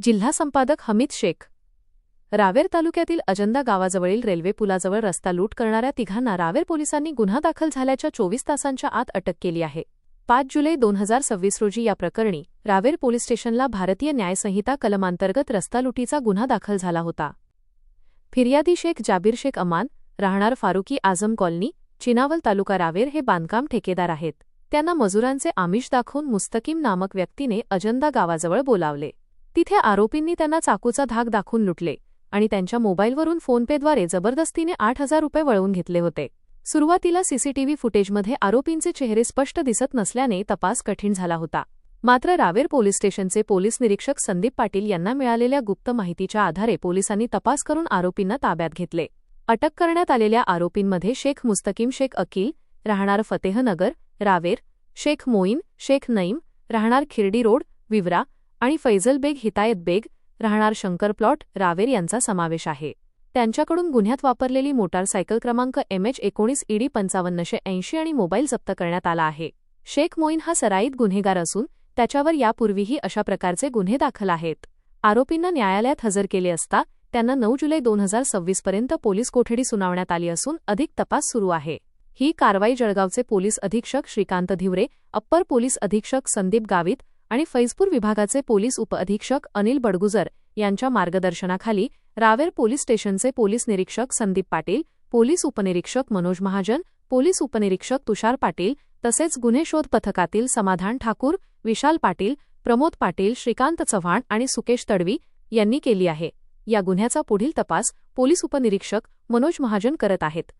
जिल्हा संपादक हमीद शेख. रावेर तालुक्यातील अजंदा गावाजवळील रेल्वे पुलाजवळ रस्ता लूट करणाऱ्या तिघांना रावेर पोलिसांनी गुन्हा दाखल झाल्याच्या 24 तासांच्या आत अटक केली आहे. 5 जुलै 2026 रोजी या प्रकरणी रावेर पोलीस स्टेशनला भारतीय न्यायसंहिता कलमांतर्गत रस्ता लुटीचा गुन्हा दाखल झाला होता. फिर्यादी शेख जाबीर शेख अमान, राहणार फारुकी आझम कॉलनी, चिनावल तालुका रावेर हे बांधकाम ठेकेदार आहेत. त्यांना मजुरांचे आमिष दाखवून मुस्तकीम नामक व्यक्तीने अजंदा गावाजवळ बोलावले. तिथे आरोपींनी त्यांना चाकूचा धाक दाखवून लुटले आणि त्यांच्या मोबाईलवरून फोनपेद्वारे जबरदस्तीने 8,000 रुपये वळवून घेतले होते. सुरुवातीला सीसीटीव्ही फुटेजमध्ये आरोपींचे चेहरे स्पष्ट दिसत नसल्याने तपास कठीण झाला होता. मात्र रावेर पोलीस स्टेशनचे पोलीस निरीक्षक संदीप पाटील यांना मिळालेल्या गुप्त माहितीच्या आधारे पोलिसांनी तपास करून आरोपींना ताब्यात घेतले. अटक करण्यात आलेल्या आरोपींमध्ये शेख मुस्तकीम शेख अकील, राहणार फतेहनगर, रावेर, शेख मोईन शेख नईम, राहणार खिरडी रोड, विवरा आणि फैजल बेग हितायत बेग, राहणार शंकर प्लॉट, रावेर यांचा समावेश आहे. त्यांच्याकडून गुन्ह्यात वापरलेली मोटारसायकल क्रमांक MH19 ED 5580 आणि मोबाईल जप्त करण्यात आला आहे. शेख मोईन हा सराईत गुन्हेगार असून त्याच्यावर यापूर्वीही अशा प्रकारचे गुन्हे दाखल आहेत. आरोपींना न्यायालयात हजर केले असता त्यांना 9 जुलै 2026 पर्यंत पोलीस कोठडी सुनावण्यात आली असून अधिक तपास सुरू आहे. ही कारवाई जळगावचे पोलीस अधीक्षक श्रीकांत धिवरे, अप्पर पोलीस अधीक्षक संदीप गावित आणि फैजपूर विभागाचे पोलीस उपअधीक्षक अनिल बडगुजर यांच्या मार्गदर्शनाखाली रावेर पोलीस स्टेशनचे पोलीस निरीक्षक संदीप पाटील, पोलीस उपनिरीक्षक मनोज महाजन, पोलीस उपनिरीक्षक तुषार पाटील तसेच गुन्हे शोध पथकातील समाधान ठाकूर, विशाल पाटील, प्रमोद पाटील, श्रीकांत चव्हाण आणि सुकेश तडवी यांनी केली आहे. या गुन्ह्याचा पुढील तपास पोलीस उपनिरीक्षक मनोज महाजन करत आहेत.